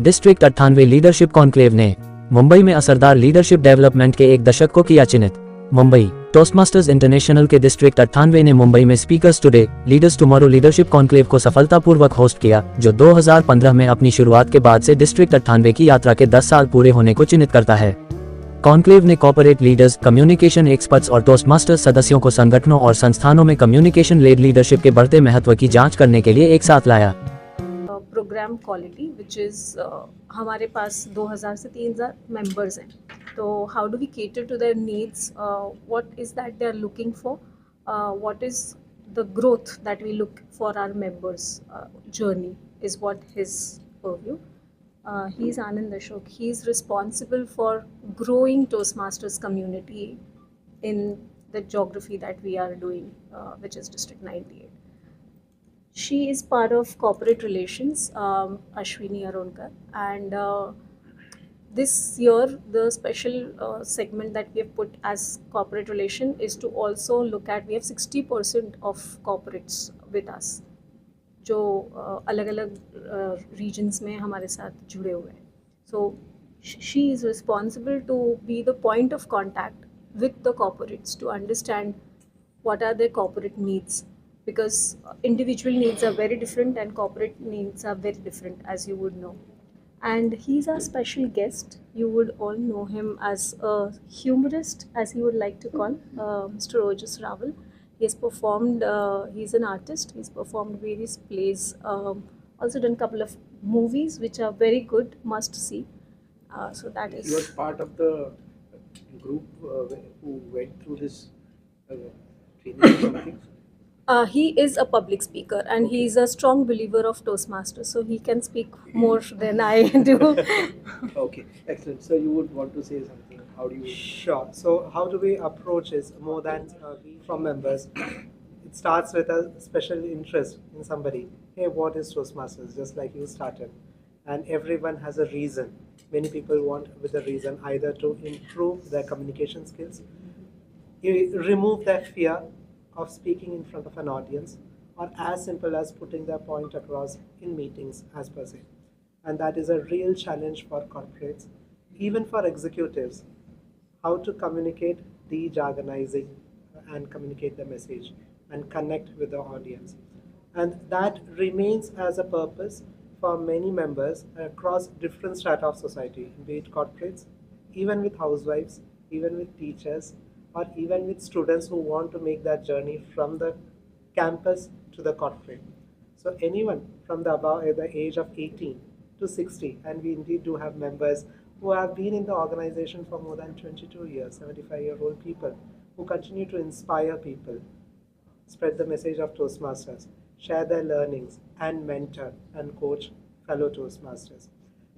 District 98 leadership conclave ने मुंबई में असरदार लीडरशिप डेवलपमेंट के एक दशक को किया चिन्हित। मुंबई टोस्टमास्टर्स इंटरनेशनल के डिस्ट्रिक्ट 98 ने मुंबई में speakers today leaders tomorrow leadership conclave को सफलतापूर्वक होस्ट किया, जो 2015 में अपनी शुरुआत के बाद से डिस्ट्रिक्ट 98 की यात्रा के 10 साल पूरे होने को चिन्हित करता है। कॉन्क्लेव ने कॉर्पोरेट लीडर्स, कम्युनिकेशन एक्सपर्ट्स और टोस्टमास्टर्स सदस्यों को संगठनों और संस्थानों में कम्युनिकेशन लेड लीडरशिप के बढ़ते महत्व की जांच करने के लिए एक साथ लाया। प्रोग्राम क्वालिटी विच इज़ हमारे पास 2000 से 3000 मेंबर्स हैं, तो how do we cater to their needs, what is that they are looking for, what is the growth that we look for our members journey is what his purview. He is Anand Ashok. He is responsible for growing Toastmasters community in the geography that we are doing, which is District 98. She is part of corporate relations, Ashwini Aronkar, and this year the special segment that we have put as corporate relation is to also look at, we have 60% of corporates with us जो अलग अलग regions में हमारे साथ जुड़े हुए हैं. So she is responsible to be the point of contact with the corporates to understand what are their corporate needs, because individual needs are very different and corporate needs are very different, as you would know. And he's our special guest. You would all know him as a humorist, as he would like to call, Mr. Ojas Raval. He has performed, he's an artist, he's performed various plays, also done a couple of movies which are very good, must see. So that is... He was part of the group who went through this training or something? He is a public speaker and he is a strong believer of Toastmasters, so he can speak more than I do. Okay, excellent. So you would want to say something. How do you... Sure. So how do we approach is more than from members. It starts with a special interest in somebody. Hey, what is Toastmasters? Just like you started. And everyone has a reason. Many people want with a reason either to improve their communication skills, remove their fear of speaking in front of an audience, or as simple as putting their point across in meetings as per se. And that is a real challenge for corporates, even for executives, how to communicate de-jargonizing and communicate the message and connect with the audience. And that remains as a purpose for many members across different strata of society, be it corporates, even with housewives, even with teachers, or even with students who want to make that journey from the campus to the corporate. So anyone from the above the age of 18 to 60, and we indeed do have members who have been in the organization for more than 22 years, 75-year-old people who continue to inspire people, spread the message of Toastmasters, share their learnings, and mentor and coach fellow Toastmasters.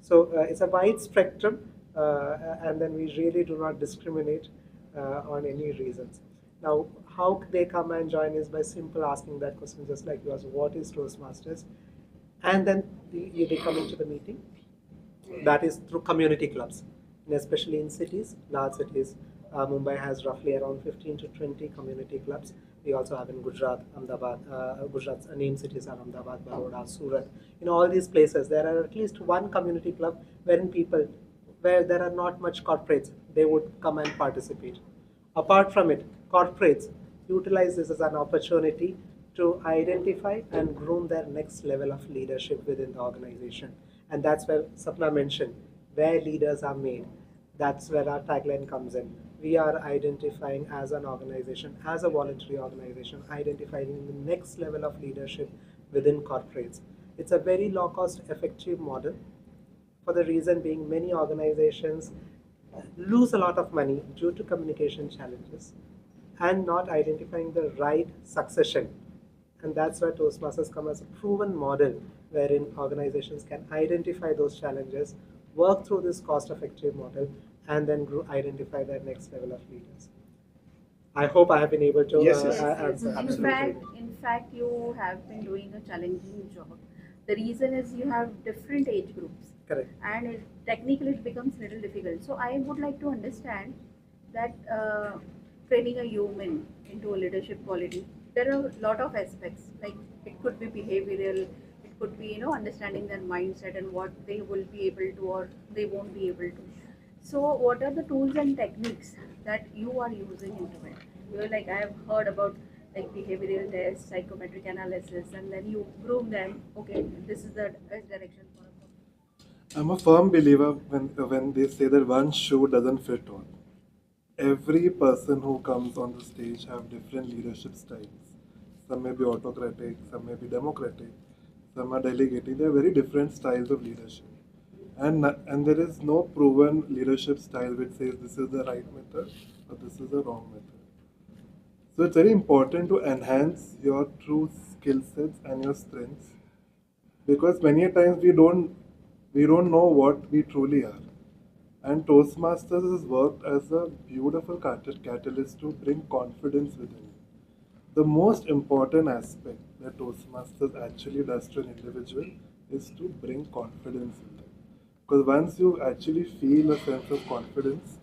So it's a wide spectrum, and then we really do not discriminate on any reasons. Now, how they come and join is by simple asking that question, just like yours, what is Toastmasters? And then they come into the meeting. That is through community clubs, and especially in cities, large cities. Mumbai has roughly around 15 to 20 community clubs. We also have in Gujarat, Ahmedabad, Gujarat's named cities are Ahmedabad, Baroda, Surat. In all these places, there are at least one community club wherein people, where there are not much corporates, they would come and participate. Apart from it, corporates utilize this as an opportunity to identify and groom their next level of leadership within the organization. And that's where Sapna mentioned, where leaders are made. That's where our tagline comes in. We are identifying as an organization, as a voluntary organization, identifying the next level of leadership within corporates. It's a very low cost effective model, for the reason being many organizations lose a lot of money due to communication challenges and not identifying the right succession. And that's where Toastmasters come as a proven model wherein organizations can identify those challenges, work through this cost-effective model, and then identify their next level of leaders. I hope I have been able to answer. In fact, you have been doing a challenging job. The reason is you have different age groups. Correct. And technically it becomes a little difficult. So I would like to understand that training a human into a leadership quality, there are a lot of aspects, like it could be behavioral, it could be, understanding their mindset and what they will be able to or they won't be able to. So what are the tools and techniques that you are using into it? You're like, I have heard about like behavioral tests, psychometric analysis, and then you groom them. Okay, this is the best direction for a. I'm a firm believer when they say that one shoe doesn't fit all. Every person who comes on the stage have different leadership styles. Some may be autocratic, some may be democratic, some are delegating. There are very different styles of leadership. And there is no proven leadership style which says this is the right method or this is the wrong method. So it's very important to enhance your true skill sets and your strengths, because many a times we don't know what we truly are. And Toastmasters has worked as a beautiful catalyst to bring confidence within you. The most important aspect that Toastmasters actually does to an individual is to bring confidence in them. Because once you actually feel a sense of confidence,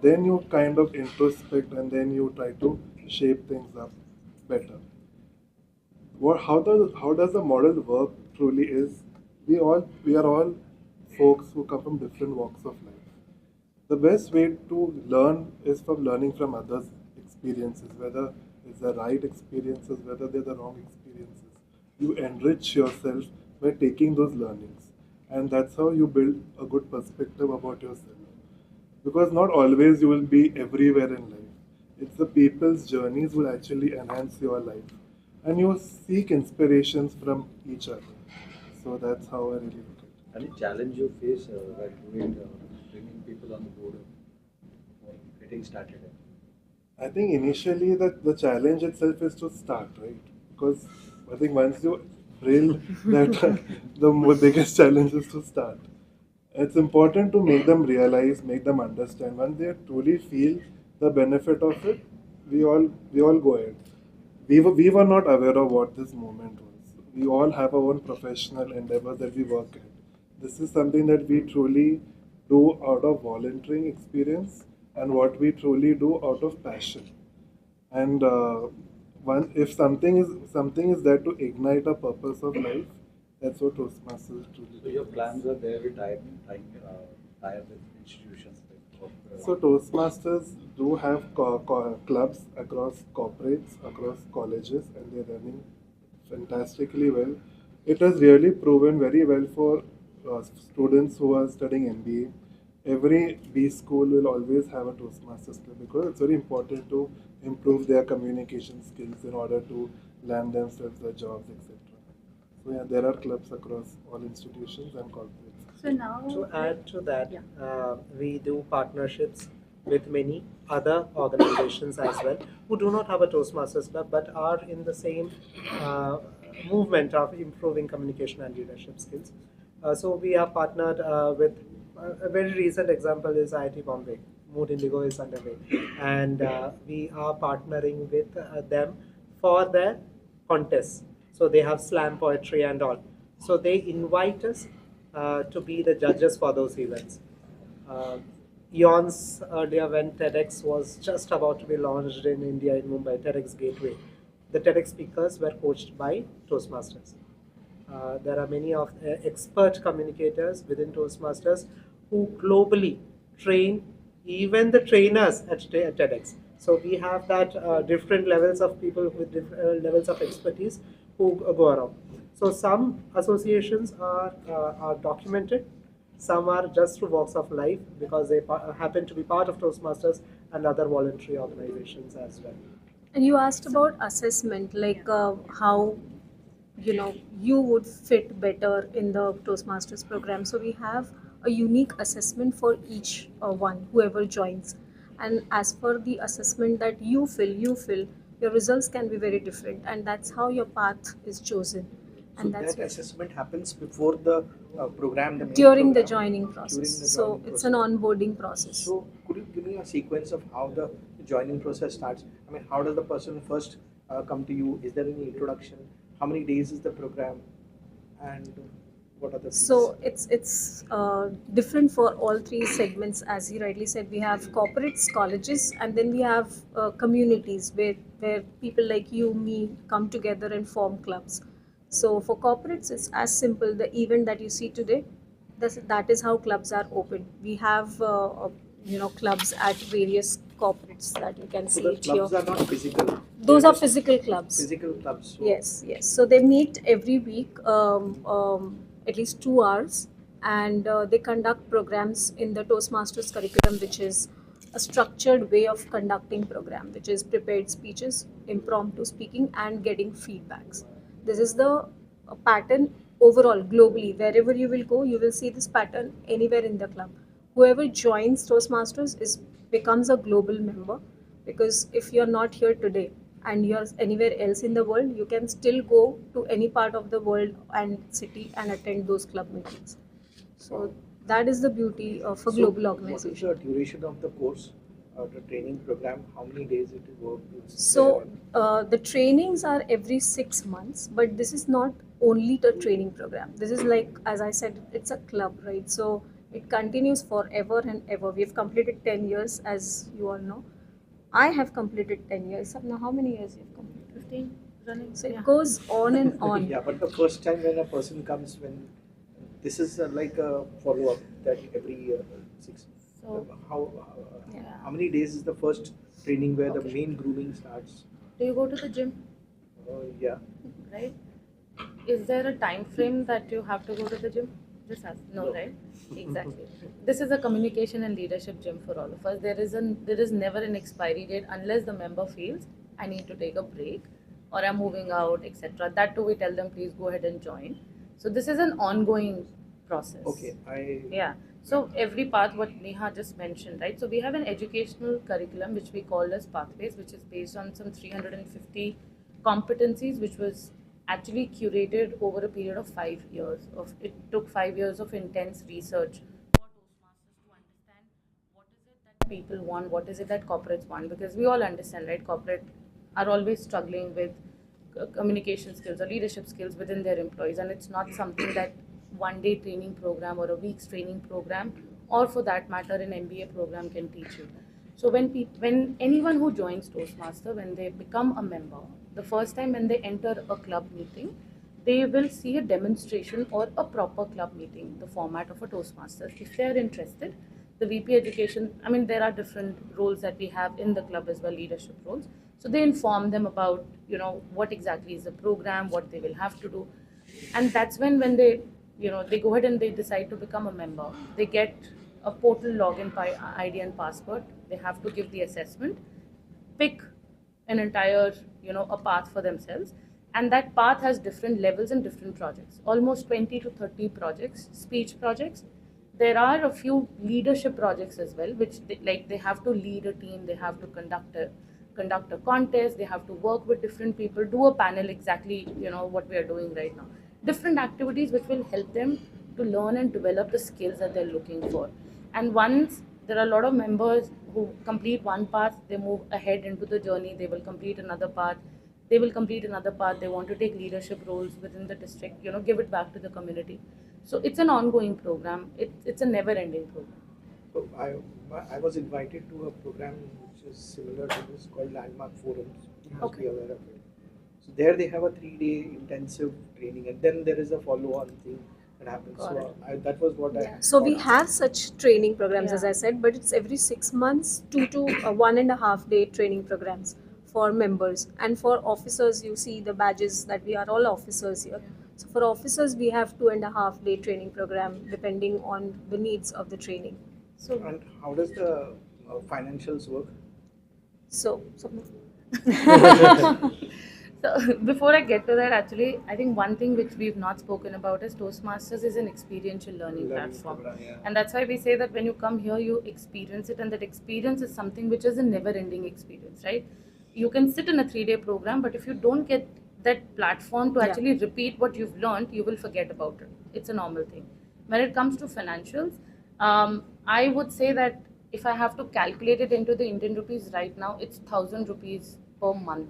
then you kind of introspect and then you try to shape things up better. How does the model work truly is we are all folks who come from different walks of life. The best way to learn is from learning from others' experiences, whether it's the right experiences, whether they're the wrong experiences. You enrich yourself by taking those learnings, and that's how you build a good perspective about yourself. Because not always you will be everywhere in life. It's the people's journeys will actually enhance your life, and you seek inspirations from each other. So that's how I really look at it. Any challenge you face while doing bringing people on board or getting started? I think initially the challenge itself is to start, right? Because I think once you drill that, biggest challenge is to start. It's important to make them realize, make them understand. Once they truly feel the benefit of it, we all go ahead. We were not aware of what this moment was. We all have our own professional endeavors that we work at. This is something that we truly do out of volunteering experience and what we truly do out of passion. And if something is there to ignite a purpose of life, that's what Toastmasters truly So do. your plans are there to tie up with institutions like So Toastmasters do have clubs across corporates, across colleges, and they're running fantastically well. It has really proven very well for students who are studying MBA. Every B school will always have a Toastmasters club because it's very important to improve their communication skills in order to land themselves their jobs, etc. So yeah, there are clubs across all institutions and corporates. So now, To add to that, Yeah. we do partnerships with many other organizations as well who do not have a Toastmasters club but are in the same movement of improving communication and leadership skills. So we are partnered with a very recent example is IIT Bombay. Mood Indigo is underway, and we are partnering with them for their contests. So they have slam poetry and all. So they invite us to be the judges for those events. Eons earlier, when TEDx was just about to be launched in India in Mumbai, TEDx Gateway, the TEDx speakers were coached by Toastmasters. There are many of expert communicators within Toastmasters who globally train even the trainers at TEDx. So we have that different levels of people with different levels of expertise who go around. So some associations are documented, some are just through walks of life because they happen to be part of Toastmasters and other voluntary organizations as well. And you asked about assessment, like how you would fit better in the Toastmasters program. So we have a unique assessment for each one, whoever joins. And as per the assessment that you fill, your results can be very different, and that's how your path is chosen. So And that's that what- assessment happens before the program, the main during the program? joining During process. the So joining it's process. an onboarding process. So could you give me a sequence of how the joining process starts? I mean, how does the person first come to you? Is there any introduction? How many days is the program? And what are the fees? So it's different for all three segments. As he rightly said, we have corporates, colleges, and then we have communities where people like you, me come together and form clubs. So for corporates, it's as simple. The event that you see today, that is how clubs are open. We have clubs at various corporates that you can So see the it here. clubs are not physical. Those They're are just physical clubs. Physical clubs. So Yes, yes. So they meet every week, at least 2 hours, and they conduct programs in the Toastmasters curriculum, which is a structured way of conducting program, which is prepared speeches, impromptu speaking, and getting feedbacks. This is the pattern overall globally. Wherever you will go, you will see this pattern anywhere in the club. Whoever joins Toastmasters is becomes a global member, because if you're not here today and you're anywhere else in the world, you can still go to any part of the world and city and attend those club meetings. So that is the beauty of a global What is organization. the duration of the course, the training program? How many days it will work? So the trainings are every 6 months, but this is not only the training program. This is like, as I said, it's a club, right? So it continues forever and ever. We've completed 10 years, as you all know. I have completed 10 years. Now, how many years you've completed? 15 running. So it goes on and on. Yeah, but the first time when a person comes, when this is like a follow up that every 6. So How many days is the first training where the Okay. main grooming starts? do you go to the gym, Yeah. right? Is there a time frame that you have to go to the gym? Just ask. No, No. right? Exactly. This is a communication and leadership gym for all of us. There is never an expiry date unless the member feels I need to take a break or I'm moving out, etc. That too we tell them please go ahead and join. So this is an ongoing process. Okay. Yeah. So every path, what Neha just mentioned, right? So we have an educational curriculum which we call as Pathways, which is based on some 350 competencies, which was actually curated over a period of 5 years. It took 5 years of intense research for Toastmasters to understand what is it that people want, what is it that corporates want, because we all understand, right? Corporate are always struggling with communication skills or leadership skills within their employees, and it's not something that one day training program or a week's training program, or for that matter an MBA program, can teach you. So when anyone who joins Toastmaster, when they become a member, the first time when they enter a club meeting, they will see a demonstration or a proper club meeting, the format of a Toastmasters. If they are interested, the VP education, I mean, there are different roles that we have in the club as well, leadership roles. So they inform them about, what exactly is the program, what they will have to do. And that's when they go ahead and they decide to become a member. They get a portal login ID and password. They have to give the assessment, pick an entire, a path for themselves. And that path has different levels and different projects, almost 20 to 30 projects, speech projects. There are a few leadership projects as well, which they have to lead a team, they have to conduct a contest, they have to work with different people, do a panel, exactly what we are doing right now. Different activities which will help them to learn and develop the skills that they're looking for. And once there are a lot of members who complete one path, they move ahead into the journey, they will complete another path. They will complete another path. They want to take leadership roles within the district, give it back to the community. So it's an ongoing program. It's a never-ending program. So I was invited to a program which is similar to this called Landmark Forums. You must be aware of it. So there they have a 3-day intensive training, and then there is a follow-on thing that happens. Got So that was what I. So we have such training programs, as Yeah. I said, but it's every 6 months, 1.5 day training programs for members. And for officers, you see the badges that we are all officers here. So for officers, we have 2.5 day training program depending on the needs of the training. So And how does the financials work? So So before I get to that, actually, I think one thing which we've not spoken about is Toastmasters is an experiential learning platform. program, yeah. And that's why we say that when you come here, you experience it, and that experience is something which is a never-ending experience, right? You can sit in a 3-day program, but if you don't get that platform to Yeah. actually repeat what you've learned, you will forget about it. It's a normal thing. When it comes to financials, I would say that if I have to calculate it into the Indian rupees right now, it's 1,000 rupees per month.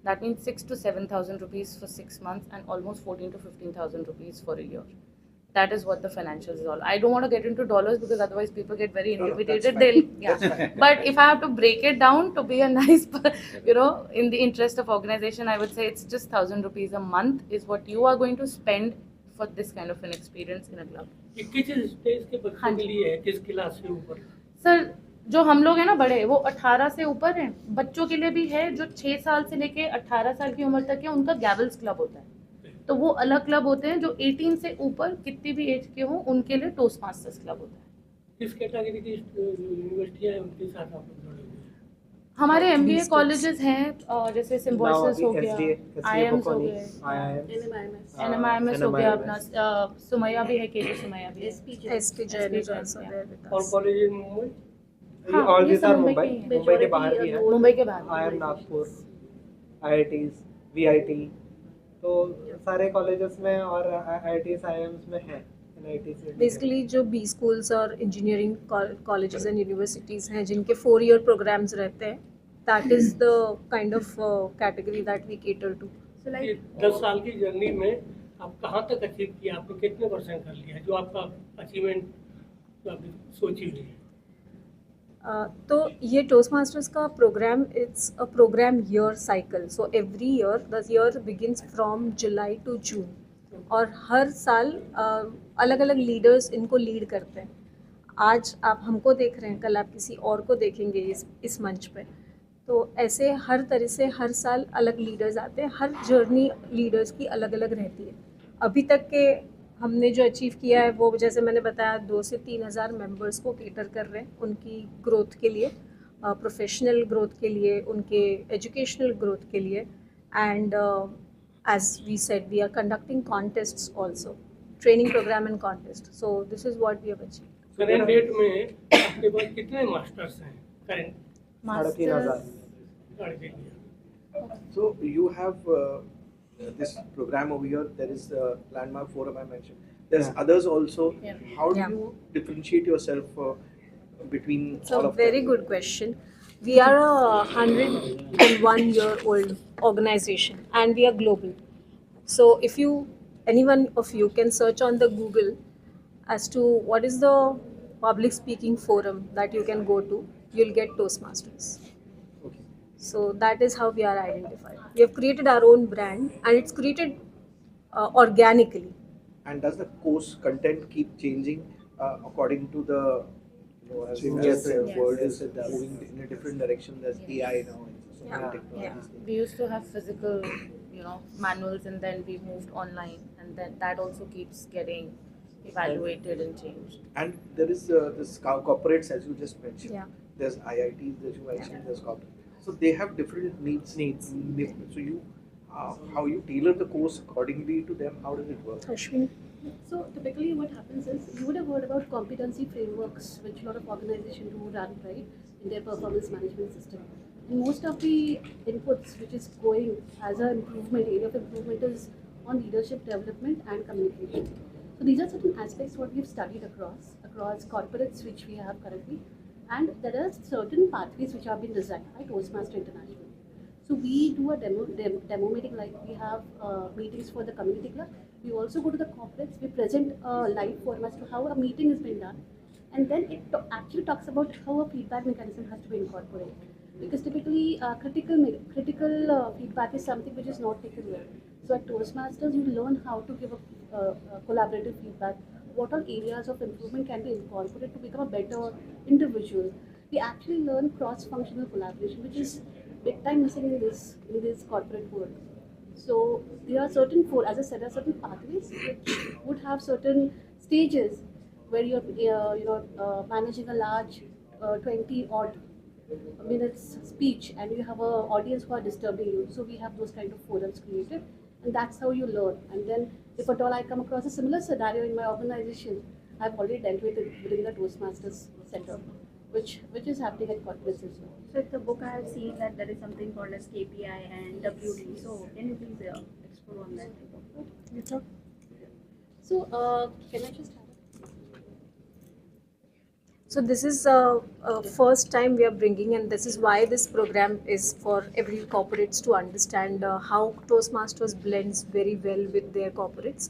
That means 6 to 7,000 rupees for 6 months, and almost 14 to 15,000 rupees for a year. That is what the financials is all. I don't want to get into dollars because otherwise people get very No, that's intimidated. fine. They'll That's fine. But if I have to break it down to be a nice, in the interest of organization, I would say it's just 1,000 rupees a month is what you are going to spend for this kind of an experience in a club. ये किस stage के बच्चों के लिए है, किस class से ऊपर? सर जो हम लोग हैं ना बड़े, वो 18 से ऊपर हैं. बच्चों के लिए भी है जो 6 साल से लेके 18 साल की उम्र तक है, उनका गैवल्स क्लब होता है. तो वो अलग क्लब होते हैं. जो 18 से ऊपर कितनी भी एज के हों उनके लिए टोस्ट मास्टर्स क्लब होता है. किस कैटेगरी की यूनिवर्सिटियाँ हैं उनके साथ आप लोग जुड़े हुए हैं? हमारे MBA कॉलेजेस हैं, जैसे सिम्बोसिस हो गया, IIMs हो गए, NMIMS हो गया, अपना सुमैया भी है, KJ सुमैया भी है, SP Jain is also there with और us. College in Mumbai? हाँ, ऑल ये दिस सब आर मुंबई मुंबई, के ही हैं. मुंबई के बाहर भी है. मुंबई के बाहर. IIM नागपुर, IITs, VIT, तो सारे कॉलेजेस में और IITs, IIMs में है. NITs में भी है. बेसिकली जो B schools और इंजीनियरिंग कॉलेजेस एंड यूनिवर्सिटीज़ हैं जिनके 4-year प्रोग्राम्स रहते हैं, that is the kind of category that we cater to. So ये like 10 साल की जर्नी में आप कहाँ तक अचीव किया? आपने कितने % कर लिया जो आपका अचीवमेंट जो आपने सोची हुई है? तो ये टोस्ट मास्टर्स का programme, it's a programme year cycle. So every year the year begins from July to June, और हर साल अलग अलग लीडर्स इनको लीड करते हैं. आज आप हमको देख रहे हैं, कल आप किसी और को देखेंगे इस मंच पे. तो ऐसे हर तरह से हर साल अलग लीडर्स आते हैं. हर जर्नी लीडर्स की अलग अलग रहती है. अभी तक के हमने जो अचीव किया है वो, जैसे मैंने बताया, 2 से 3 हज़ार मेंबर्स को केटर कर रहे हैं उनकी ग्रोथ के लिए, प्रोफेशनल ग्रोथ के लिए, उनके एजुकेशनल ग्रोथ के लिए. And as we said, we are conducting contests also, training program and contest. So this is what we have achieved. Current date में आपके पास कितने मास्टर्स हैं? Current 3,500. 3,500. So you have this program over here. There is the landmark forum I mentioned. There's Yeah. others also. Yeah. How do Yeah. you differentiate yourself between It's a all of very them? good question. We are a 101-year-old organization and we are global. So if any one of you can search on the Google as to what is the public speaking forum that you can go to, you'll get Toastmasters. Okay. So that is how we are identified. We have created our own brand and it's created organically. And does the course content keep changing according to the, as Yes, the yes. world Yes, is it does. moving in a different direction? There's Yes. AI now. And so many Yeah. technologies. We used to have physical, manuals, and then we moved online, and then that also keeps getting evaluated and changed. And there is this corporates, as you just mentioned. Yeah. There's IITs that you mentioned. There's corporate. So they have different needs. So you, how you tailor the course accordingly to them? How does it work? Ashwini? So typically what happens is, you would have heard about competency frameworks which a lot of organizations do run, right, in their performance management system. And most of the inputs which is going as an improvement, area of improvement, is on leadership development and communication. So these are certain aspects what we've studied across corporates which we have currently. And there are certain pathways which have been designed by Toastmaster International. So we do a demo meeting, like we have meetings for the community club. We also go to the corporates. We present a live forum as to how a meeting has been done, and then it actually talks about how a feedback mechanism has to be incorporated. Because typically, critical feedback is something which is not taken well. So at Toastmasters, you learn how to give a collaborative feedback. What all areas of improvement can be incorporated to become a better individual. We actually learn cross-functional collaboration, which is big time missing in this corporate world. So there are certain, as I said, there are certain pathways which would have certain stages where you're managing a large 20 odd minutes speech, and you have an audience who are disturbing you. So we have those kind of forums created, and that's how you learn. And then if at all I come across a similar scenario in my organization, I've already dealt with it within the Toastmasters setup, which is happening at corporates as well. So in the book I have seen that there is something called as KPI and WD. So can you please explore on that? So can I just have So this is first time we are bringing, and this is why this program is for every corporates to understand how Toastmasters blends very well with their corporates.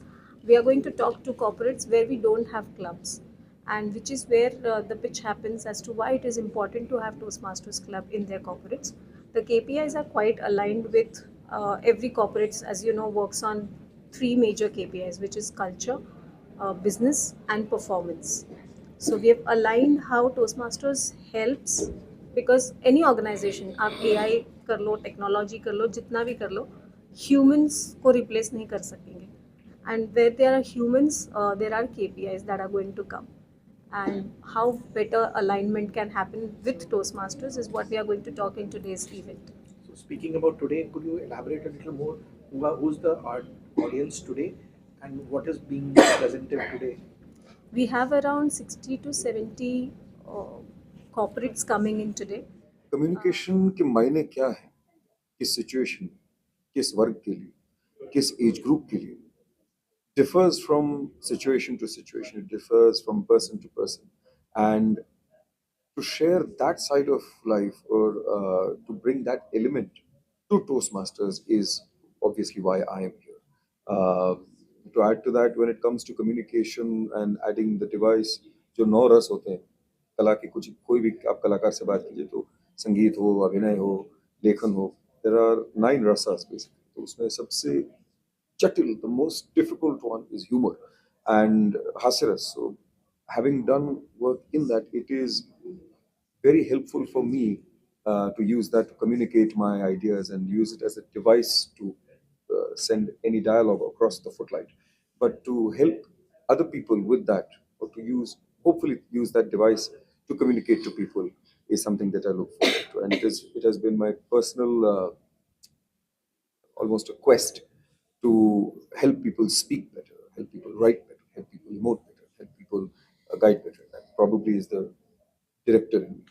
we are going to talk to corporates where we don't have clubs, and which is where the pitch happens as to why it is important to have Toastmasters Club in their corporates. The KPIs are quite aligned with every corporates, as you know, works on three major KPIs, which is culture, business, and performance. So we have aligned how Toastmasters helps, because any organization, आप AI कर लो, technology कर लो, जितना भी कर लो, humans को replace नहीं कर सकेंगे. And where there are humans, there are KPIs that are going to come. And how better alignment can happen with Toastmasters is what we are going to talk in today's event. So speaking about today, could you elaborate a little more? Who's the audience today, and what is being presented today? We have around 60 to 70 corporates coming in today. Communication के मायने क्या है, किस situation, किस वर्ग के लिए, किस एज ग्रुप के लिए, differs from situation to situation, it differs from person to person, and to share that side of life, or to bring that element to Toastmasters is obviously why I am here. To add to that, when it comes to communication and adding the device, जो 9 रस होते हैं, कला के कुछ कोई भी आप कलाकार से बात कीजिए तो संगीत हो, अभिनय हो, लेखन हो, there are 9 रसास basically. तो उसमें सबसे जटिल, the most difficult one is humor and हास्यरस. So having done work in that, it is very helpful for me to use that to communicate my ideas and use it as a device to send any dialogue across the footlight. But to help other people with that, or to hopefully use that device to communicate to people, is something that I look forward to. And it has been my personal, almost a quest to help people speak better, help people write better, help people emote better, help people guide better. That probably is the director in me.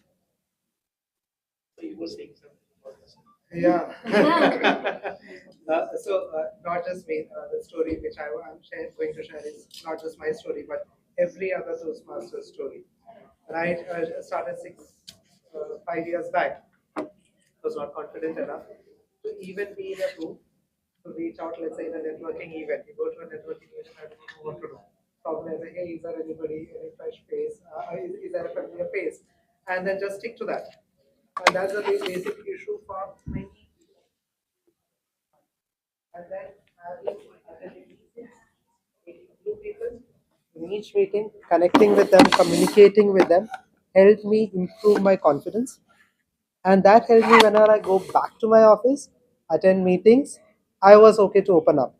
You were saying something about this. Yeah. Not just me, the story which I'm going to share is not just my story, but every other Toastmaster story. When I started 5 years back, was not confident enough to even be in a room to reach out, let's say, in a networking event. You go to a networking event and I don't know what to do. Probably say, hey, is there anybody, any fresh face? Is there a familiar face? And then just stick to that. And that's a basic issue for many. And then attending meetings, meeting new people, in each meeting, connecting with them, communicating with them, helped me improve my confidence. And that helped me whenever I go back to my office, attend meetings, I was okay to open up.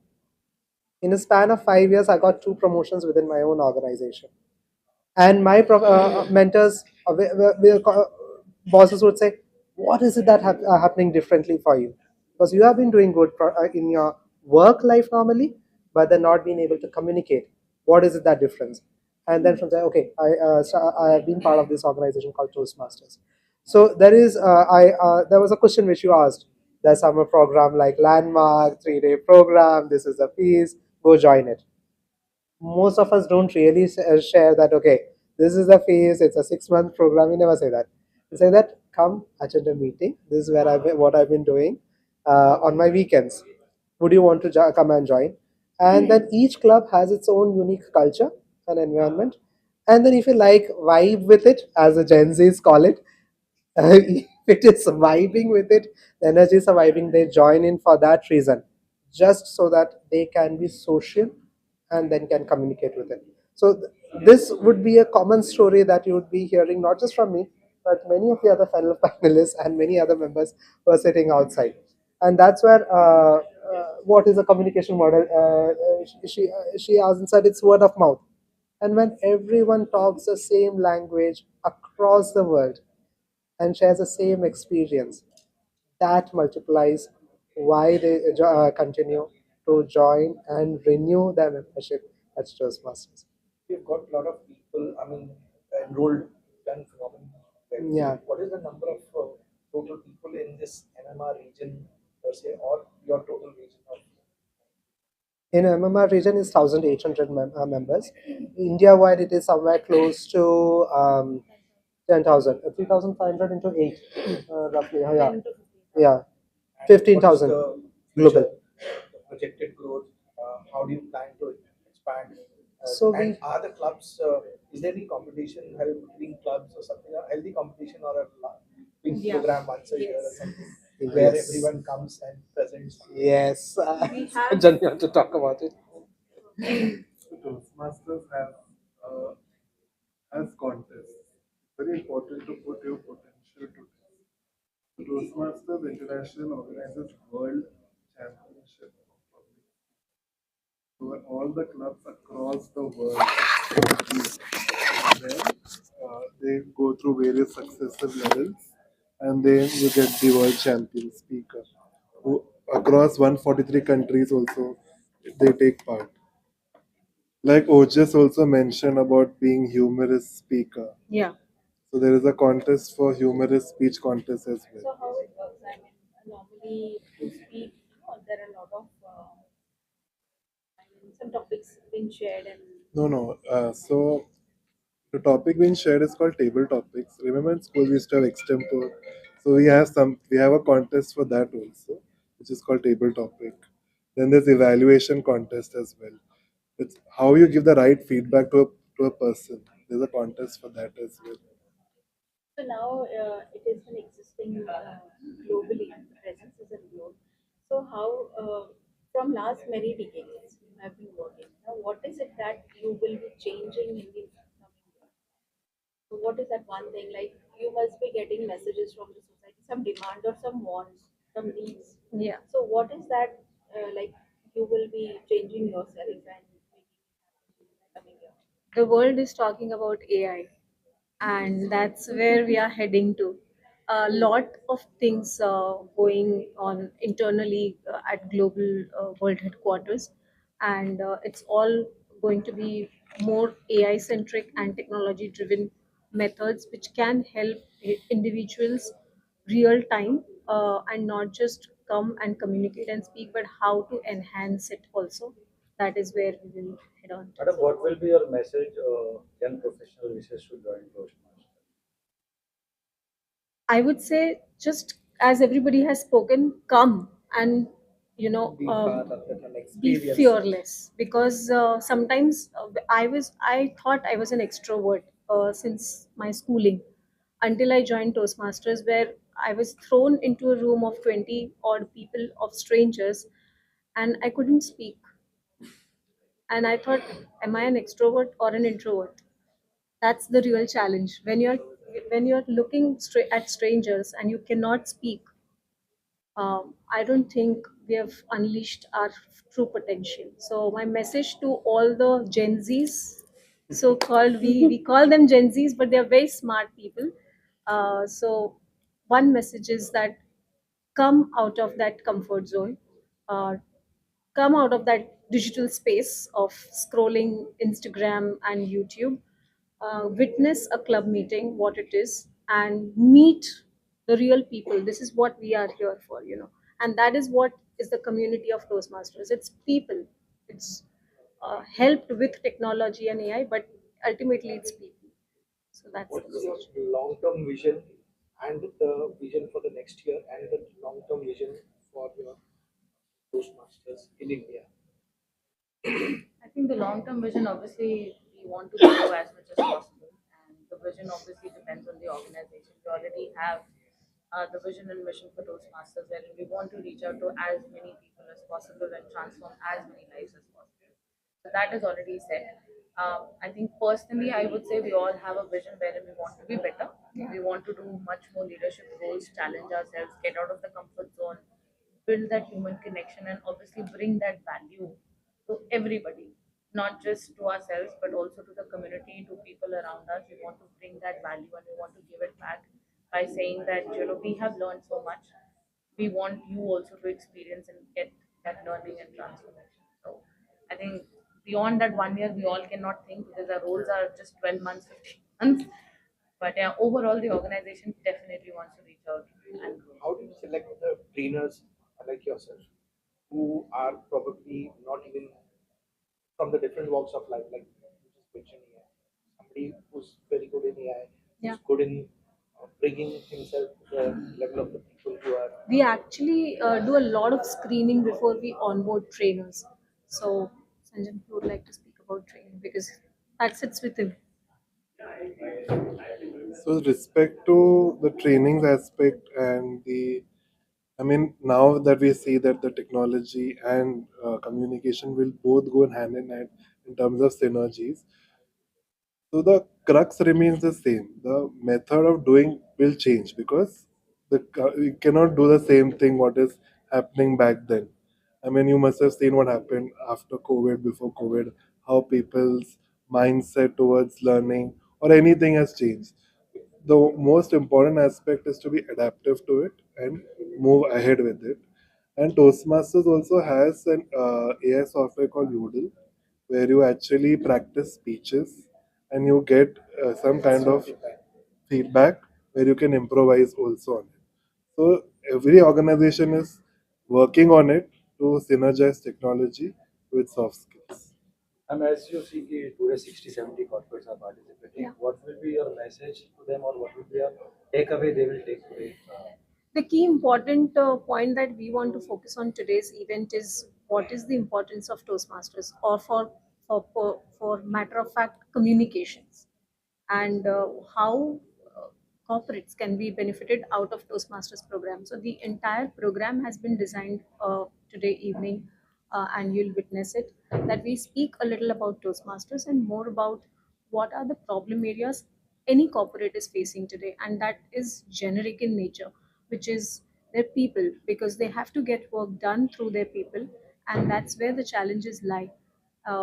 In a span of 5 years, I got 2 promotions within my own organization. And my mentors, bosses would say, what is it that happening differently for you? Because you have been doing good in your work life normally, but then not being able to communicate. What is it that difference? And then from there, okay, I have been part of this organization called Toastmasters. So there was a question which you asked. There's summer program like Landmark, 3-day program, this is the fees, go join it. Most of us don't really share that, okay, this is the phase, it's a 6-month program. We never say that. We say that, come attend a meeting, this is what I've been doing on my weekends, would you want to come and join? And then each club has its own unique culture and environment, and then if you like vibe with it, as the Gen Z's call it, if it is vibing with it, the energies are vibing, they join in for that reason, just so that they can be social and then can communicate with it. So this would be a common story that you would be hearing not just from me, but many of the other fellow panelists and many other members who are sitting outside. And that's where what is a communication model? She answered, it's word of mouth. And when everyone talks the same language across the world and shares the same experience, that multiplies why they continue to join and renew their membership at Toastmasters. We've got a lot of people, enrolled, done phenomenally. Yeah. What is the number of total people in this MMR region per se, or your total region? In MMR region is 1,800 members. India-wide, it is somewhere close to 10,000, 3,500 into 8, roughly. Yeah, 15,000 global. The projected growth, how do you plan to expand? So And we- are the clubs? Is there any competition held between clubs or something? A healthy competition or a big Yeah. program once a year or Yes. something where Yes. everyone comes and presents? Yes. We have Jan, you want to talk about it? Toastmasters has contests. Very important to put your potential to test. Toastmasters International organizes World Championship of Public. So all the clubs across the world compete. Then they go through various successive levels, and then you get the world champion speaker, who across 143 countries also they take part. Like Ojas also mentioned about being humorous speaker. yeah. So there is a contest for humorous speech contest as So well. how it works? I mean, normally to speak, there are a lot of some topics being shared and No. So the topic being shared is called table topics. Remember in school we used to have extempore. So we have a contest for that also, which is called table topic. Then there's evaluation contest as well. It's how you give the right feedback to a person. There's a contest for that as well. so now it is an existing globally presence is a globe. So how from last many decades you have been working. Now what is it that you will be changing in the coming year? So what is that one thing like you must be getting messages from the society, some demand or some wants, some needs. Yeah. So what is that like you will be changing yourself and making it happen in the coming year? The world is talking about AI, and that's where we are heading to. A lot of things going on internally at global world headquarters, and it's all going to be more AI centric and technology driven methods which can help individuals real time and not just come and communicate and speak, but how to enhance it also. That is where we will head on. Madam, what will be your message young professional wishes to join Toastmasters? I would say just as everybody has spoken, come and Be part of it and be experience. fearless because sometimes I thought I was an extrovert since my schooling until I joined Toastmasters, where I was thrown into a room of 20 odd people of strangers and I couldn't speak. And I thought, am I an extrovert or an introvert? That's the real challenge when you're looking straight at strangers and you cannot speak. I don't think we have unleashed our true potential. So my message to all the Gen Zs, so called, we call them Gen Zs, but they're very smart people. So one message is that come out of that comfort zone, uh, come out of that digital space of scrolling Instagram and YouTube, witness a club meeting, what it is, and meet the real people. This is what we are here for, and that is what is the community of Toastmasters. It's people. It's helped with technology and AI, but ultimately it's people. So that's the What is message. your long-term vision and the vision for the next year and the long-term vision for your Toastmasters in India? I think the long-term vision, obviously, we want to grow as much as possible, and the vision obviously depends on the organization. We already have the vision and mission for Toastmasters, wherein we want to reach out to as many people as possible and transform as many lives as possible. So that is already set. I think personally, I would say we all have a vision wherein we want to be better. We want to do much more leadership roles, challenge ourselves, get out of the comfort zone, build that human connection, and obviously bring that value to everybody, not just to ourselves, but also to the community, to people around us. We want to bring that value and we want to give it back by saying that we have learned so much. We want you also to experience and get that learning and transformation. So I think beyond that 1 year, we all cannot think because our roles are just 12 months, 15 months. But yeah, overall, the organization definitely wants to reach out and grow. How do you select the trainers like yourself who are probably not even from the different walks of life, like you just mentioned AI? Somebody who's very good in AI, Yeah. who's good in bringing himself to the level of the people who are. We actually do a lot of screening before we onboard trainers. So, Sanjan, you would like to speak because that sits with him. So, with respect to the trainings aspect and I mean, now that we see that the technology and communication will both go hand in hand in terms of synergies, so the crux remains the same. The method of doing will change because we cannot do the same thing what is happening back then. I mean, you must have seen what happened after COVID, before COVID, how people's mindset towards learning or anything has changed. The most important aspect is to be adaptive to it and move ahead with it. And Toastmasters also has an AI software called Yodel, where you actually practice speeches and you get some kind of feedback where you can improvise also on it. So every organization is working on it to synergize technology with soft skills. And as you see, today 60, 70 corporates are participating. Yeah. What will be your message to them, or what will be your takeaway they will take away? The key important point that we want to focus on today's event is what is the importance of Toastmasters, or for matter of fact communications, and how corporates can be benefited out of Toastmasters program. So the entire program has been designed today evening, and you'll witness it, that we speak a little about Toastmasters and more about what are the problem areas any corporate is facing today, and that is generic in nature, which is their people, because they have to get work done through their people, and that's where the challenges lie.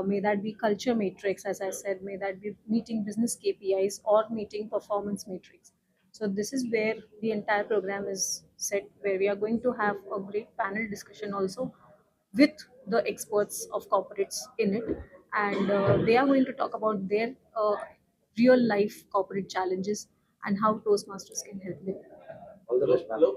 May that be culture matrix, as I said, may that be meeting business KPIs or meeting performance matrix. So this is where the entire program is set, where we are going to have a great panel discussion also with the experts of corporates in it, and they are going to talk about their real life corporate challenges and how Toastmasters can help them. All the best, ma'am.